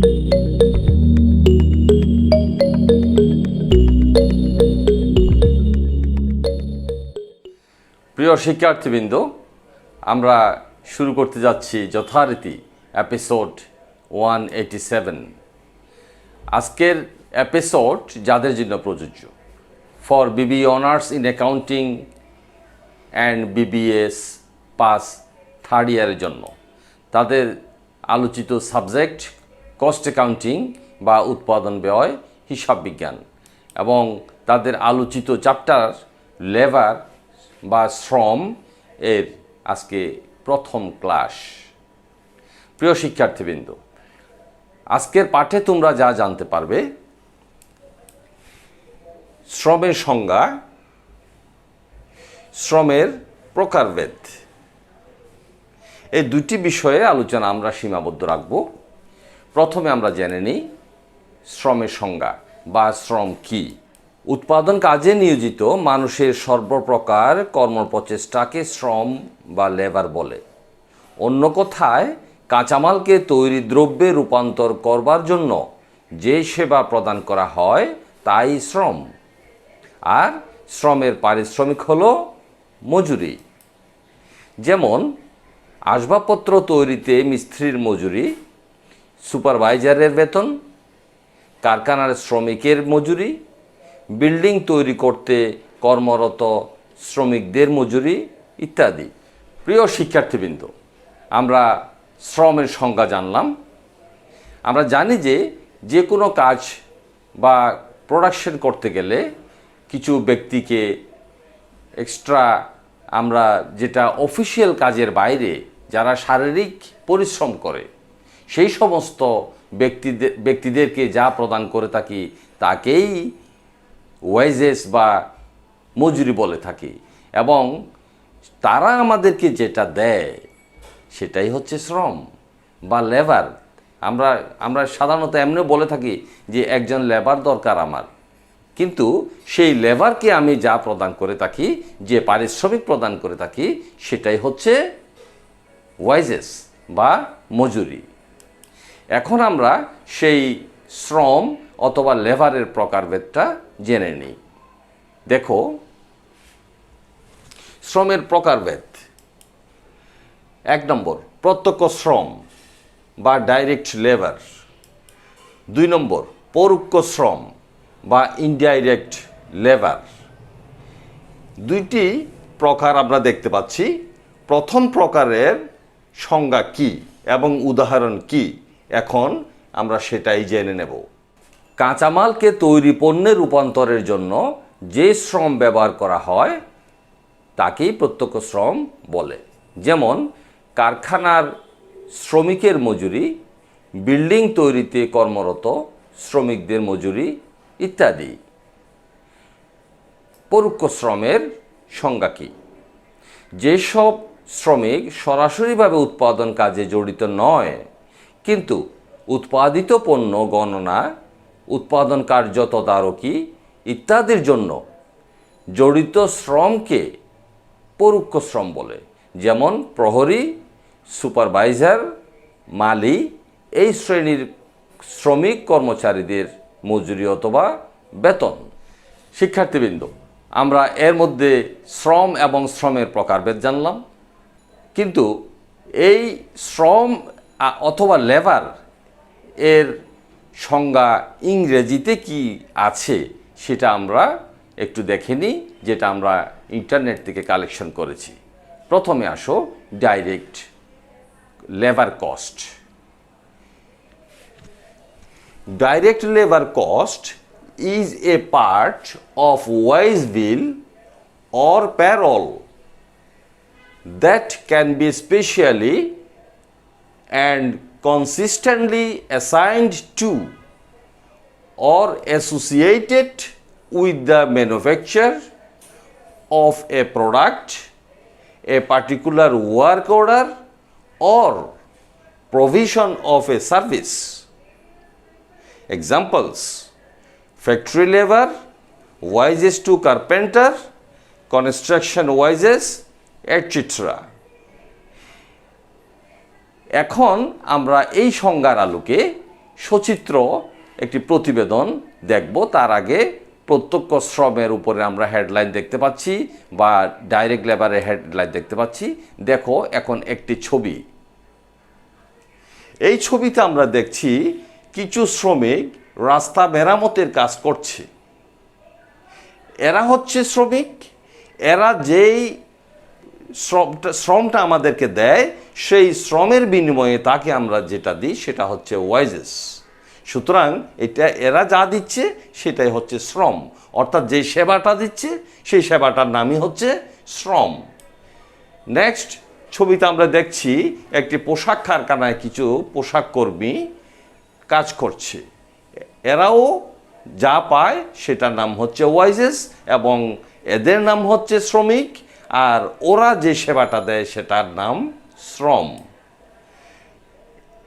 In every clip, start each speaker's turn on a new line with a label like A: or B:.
A: প্রিয় শিক্ষার্থীবৃন্দ, আমরা শুরু করতে যাচ্ছি যথারীতি এপিসোড 187। আজকের এপিসোড যাদের জন্য প্রযোজ্য, for Bibi honours in accounting and BBS pass third ইয়ারের জন্য, তাদের আলোচিত সাবজেক্ট কস্ট অ্যাকাউন্টিং বা উৎপাদন ব্যয় হিসাব বিজ্ঞান, এবং তাদের আলোচিত চ্যাপ্টার লেবার বা শ্রম এর আজকে প্রথম ক্লাস। প্রিয় শিক্ষার্থীবৃন্দ, আজকের পাঠে তোমরা যা জানতে পারবে: শ্রমের সংজ্ঞা, শ্রমের প্রকারভেদ, এই দুটি বিষয়ে আলোচনা আমরা সীমাবদ্ধ রাখব। প্রথমে আমরা জেনে নিই শ্রমের সংজ্ঞা বা শ্রম কী। উৎপাদন কাজে নিয়োজিত মানুষের সর্বপ্রকার কর্মপ্রচেষ্টাকে শ্রম বা লেবার বলে। অন্য কথায়, কাঁচামালকে তৈরি দ্রব্যে রূপান্তর করবার জন্য যে সেবা প্রদান করা হয় তাই শ্রম। আর শ্রমের পারিশ্রমিক হলো মজুরি। যেমন আসবাবপত্র তৈরিতে মিস্ত্রির মজুরি, সুপারভাইজারের বেতন, কারখানার শ্রমিকের মজুরি, বিল্ডিং তৈরি করতে কর্মরত শ্রমিকদের মজুরি ইত্যাদি। প্রিয় শিক্ষার্থীবৃন্দ, আমরা শ্রমের সংজ্ঞা জানলাম। আমরা জানি যে কোনো কাজ বা প্রোডাকশন করতে গেলে কিছু ব্যক্তিকে এক্সট্রা, আমরা যেটা অফিসিয়াল কাজের বাইরে যারা শারীরিক পরিশ্রম করে সেই সমস্ত ব্যক্তিদেরকে যা প্রদান করে থাকি তাকেই ওয়েজেস বা মজুরি বলে থাকি, এবং তারা আমাদেরকে যেটা দেয় সেটাই হচ্ছে শ্রম বা লেবার। আমরা সাধারণত এমনি বলে থাকি যে একজন লেবার দরকার আমার, কিন্তু সেই লেবারকে আমি যা প্রদান করে থাকি, যে পারিশ্রমিক প্রদান করে থাকি, সেটাই হচ্ছে ওয়েজেস বা মজুরি। এখন আমরা সেই শ্রম অথবা লেবারের প্রকারভেদটা জেনে নিই। দেখো, শ্রমের প্রকারভেদ: 1 নম্বর, প্রত্যক্ষ শ্রম বা ডাইরেক্ট লেবার। 2 নম্বর, পরোক্ষ শ্রম বা ইনডাইরেক্ট লেবার। দুইটি প্রকার আমরা দেখতে পাচ্ছি। প্রথম প্রকারের সংজ্ঞা কি এবং উদাহরণ কি, এখন আমরা সেটাই জেনে নেব। কাঁচামালকে তৈরি পণ্যে রূপান্তরের জন্য যে শ্রম ব্যবহার করা হয় তাকেই প্রত্যক্ষ শ্রম বলে। যেমন কারখানার শ্রমিকের মজুরি, বিল্ডিং তৈরিতে কর্মরত শ্রমিকদের মজুরি ইত্যাদি। পরোক্ষ শ্রমের সংজ্ঞা কী? যেসব শ্রমিক সরাসরিভাবে উৎপাদন কাজে জড়িত নয়, কিন্তু উৎপাদিত পণ্য গণনা, উৎপাদন কার্য তদারকি ইত্যাদির জন্য জড়িত শ্রমকে পরোক্ষ শ্রম বলে। যেমন প্রহরী, সুপারভাইজার, মালি এই শ্রেণীর শ্রমিক কর্মচারীদের মজুরি অথবা বেতন। শিক্ষার্থীবৃন্দ, আমরা এর মধ্যে শ্রম এবং শ্রমের প্রকারভেদ জানলাম, কিন্তু এই শ্রম অথবা লেবার এর সংজ্ঞা ইংরেজিতে কি আছে সেটা আমরা একটু দেখে নিই, যেটা আমরা ইন্টারনেট থেকে কালেকশন করেছি। প্রথমে আসো direct labour cost. Direct labor cost is a part of wage bill or payroll that can be specially and consistently assigned to or associated with the manufacture of a product, a particular work order, or provision of a service. Examples: factory labor, wages to carpenter, construction wages, etc. এখন আমরা এই সংজ্ঞার আলোকে সচিত্র একটি প্রতিবেদন দেখব। তার আগে প্রত্যক্ষ শ্রমের উপরে আমরা হেডলাইন দেখতে পাচ্ছি বা ডাইরেক্ট লেবারের হেডলাইন দেখতে পাচ্ছি। দেখো এখন একটি ছবি। এই ছবিতে আমরা দেখছি কিছু শ্রমিক রাস্তা মেরামতের কাজ করছে। এরা হচ্ছে শ্রমিক। এরা যেই শ্রমটা আমাদেরকে দেয়, সেই শ্রমের বিনিময়ে তাকে আমরা যেটা দিই সেটা হচ্ছে ওয়াইজেস। সুতরাং এরা যা দিচ্ছে সেটাই হচ্ছে শ্রম, অর্থাৎ যে সেবাটা দিচ্ছে সেই সেবাটার নামই হচ্ছে শ্রম। নেক্সট ছবিতে আমরা দেখছি একটি পোশাক কারখানায় কিছু পোশাক কর্মী কাজ করছে। এরাও যা পায় সেটার নাম হচ্ছে ওয়াইজেস এবং এদের নাম হচ্ছে শ্রমিক, আর ওরা যে সেবাটা দেয় সেটার নাম শ্রম।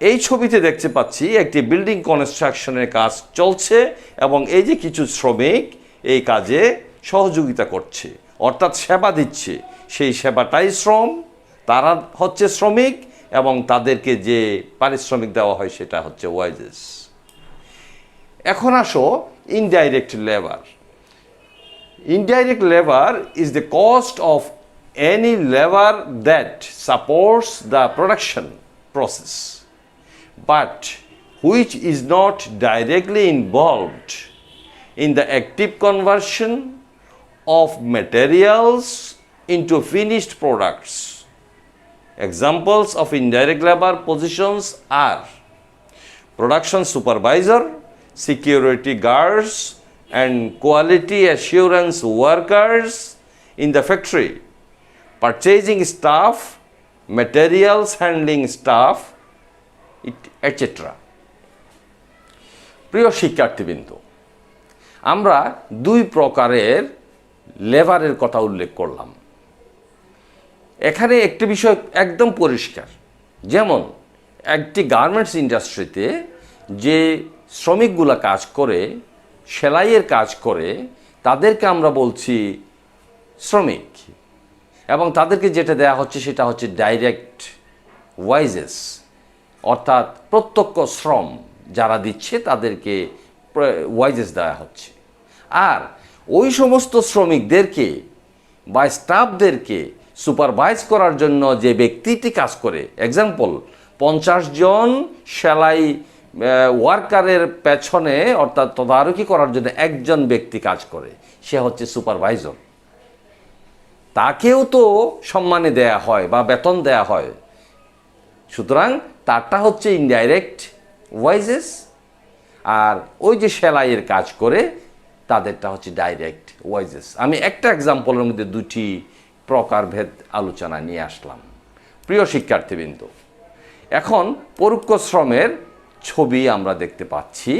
A: এই ছবিতে দেখতে পাচ্ছি একটি বিল্ডিং কনস্ট্রাকশনের কাজ চলছে এবং এই যে কিছু শ্রমিক এই কাজে সহযোগিতা করছে, অর্থাৎ সেবা দিচ্ছে। সেই সেবাটাই শ্রম, তারা হচ্ছে শ্রমিক এবং তাদেরকে যে পারিশ্রমিক দেওয়া হয় সেটা হচ্ছে ওয়াইজেস। এখন আসো indirect labour. Indirect labor is the cost of any labor that supports the production process, but which is not directly involved in the active conversion of materials into finished products. Examples of indirect labor positions are production supervisor, security guards, and quality assurance workers in the factory, purchasing staff, materials handling staff, etc. প্রিয় শিক্ষার্থীবৃন্দ, আমরা দুই প্রকারের লেবারের কথা উল্লেখ করলাম। এখানে একটি বিষয় একদম পরিষ্কার, যেমন একটি গার্মেন্টস ইন্ডাস্ট্রিতে যে শ্রমিকগুলা কাজ করে, সেলাইয়ের কাজ করে, তাদেরকে আমরা বলছি শ্রমিক এবং তাদেরকে যেটা দেয়া হচ্ছে সেটা হচ্ছে ডাইরেক্ট ওয়াইজেস, অর্থাৎ প্রত্যক্ষ শ্রম যারা দিচ্ছে তাদেরকে ওয়াইজেস দেওয়া হচ্ছে। আর ওই সমস্ত শ্রমিকদেরকে বা স্টাফদেরকে সুপারভাইজ করার জন্য যে ব্যক্তিটি কাজ করে, এক্সাম্পল 50 জন সেলাই ওয়ার্কারের পেছনে অর্থাৎ তদারকি করার জন্য একজন ব্যক্তি কাজ করে, সে হচ্ছে সুপারভাইজার। তাকেও তো সম্মানে দেয়া হয় বা বেতন দেয়া হয়, সুতরাং তারটা হচ্ছে ইনডাইরেক্ট ওয়াইজেস। আর ওই যে সেলাইয়ের কাজ করে তাদেরটা হচ্ছে ডাইরেক্ট ওয়াইজেস। আমি একটা এক্সাম্পলের মধ্যে দুটি প্রকারভেদ আলোচনা নিয়ে আসলাম। প্রিয় শিক্ষার্থীবৃন্দ, এখন পরোক্ষ শ্রমের ছবি আমরা দেখতে পাচ্ছি।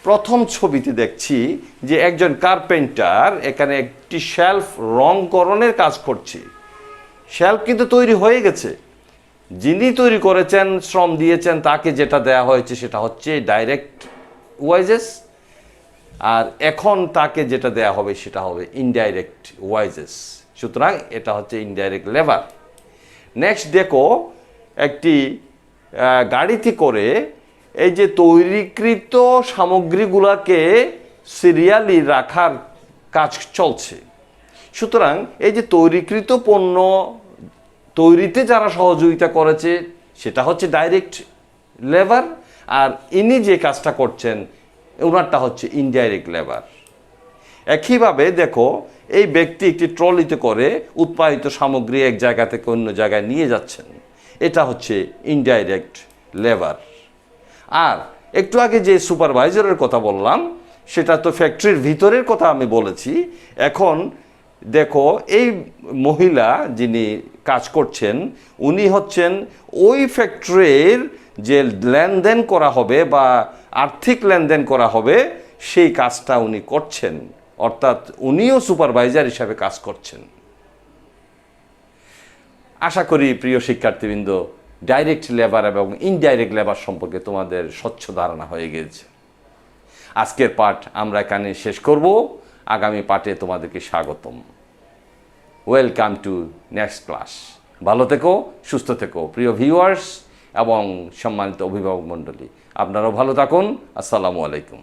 A: প্রথম ছবিতে দেখছি যে একজন কার্পেন্টার এখানে একটি শেলফ রংকরণের কাজ করছে। শেলফ কিন্তু তৈরি হয়ে গেছে, যিনি তৈরি করেছেন, শ্রম দিয়েছেন, তাকে যেটা দেয়া হয়েছে সেটা হচ্ছে ডাইরেক্ট ওয়াইজেস, আর এখন তাকে যেটা দেয়া হবে সেটা হবে ইনডাইরেক্ট ওয়াইজেস। সুতরাং এটা হচ্ছে ইনডাইরেক্ট লেবার। নেক্সট দেখো, একটি গাড়িতে করে এই যে তৈরিকৃত সামগ্রীগুলোকে সিরিয়ালি রাখার কাজ চলছে। সুতরাং এই যে তৈরিকৃত পণ্য তৈরিতে যারা সহযোগিতা করেছে সেটা হচ্ছে ডাইরেক্ট লেবার, আর ইনি যে কাজটা করছেন ওনারটা হচ্ছে ইনডাইরেক্ট লেবার। একইভাবে দেখো, এই ব্যক্তি একটি ট্রলিতে করে উৎপাদিত সামগ্রী এক জায়গা থেকে অন্য জায়গায় নিয়ে যাচ্ছেন, এটা হচ্ছে ইনডাইরেক্ট লেবার। আর একটু আগে যে সুপারভাইজারের কথা বললাম সেটা তো ফ্যাক্টরির ভিতরের কথা আমি বলেছি। এখন দেখো, এই মহিলা যিনি কাজ করছেন উনি হচ্ছেন ওই ফ্যাক্টরির যে লেনদেন করা হবে বা আর্থিক লেনদেন করা হবে সেই কাজটা উনি করছেন, অর্থাৎ উনিও সুপারভাইজার হিসাবে কাজ করছেন। আশা করি প্রিয় শিক্ষার্থীবৃন্দ, ডাইরেক্ট লেবার এবং ইনডাইরেক্ট লেবার সম্পর্কে তোমাদের স্বচ্ছ ধারণা হয়ে গেছে। আজকের পাঠ আমরা এখানে শেষ করব। আগামী পাঠে তোমাদেরকে স্বাগতম। Welcome to next class. ভালো থেকো, সুস্থ থেকো প্রিয় ভিউয়ার্স। এবং সম্মানিত অভিভাবক মণ্ডলী, আপনারাও ভালো থাকুন। আসসালামু আলাইকুম।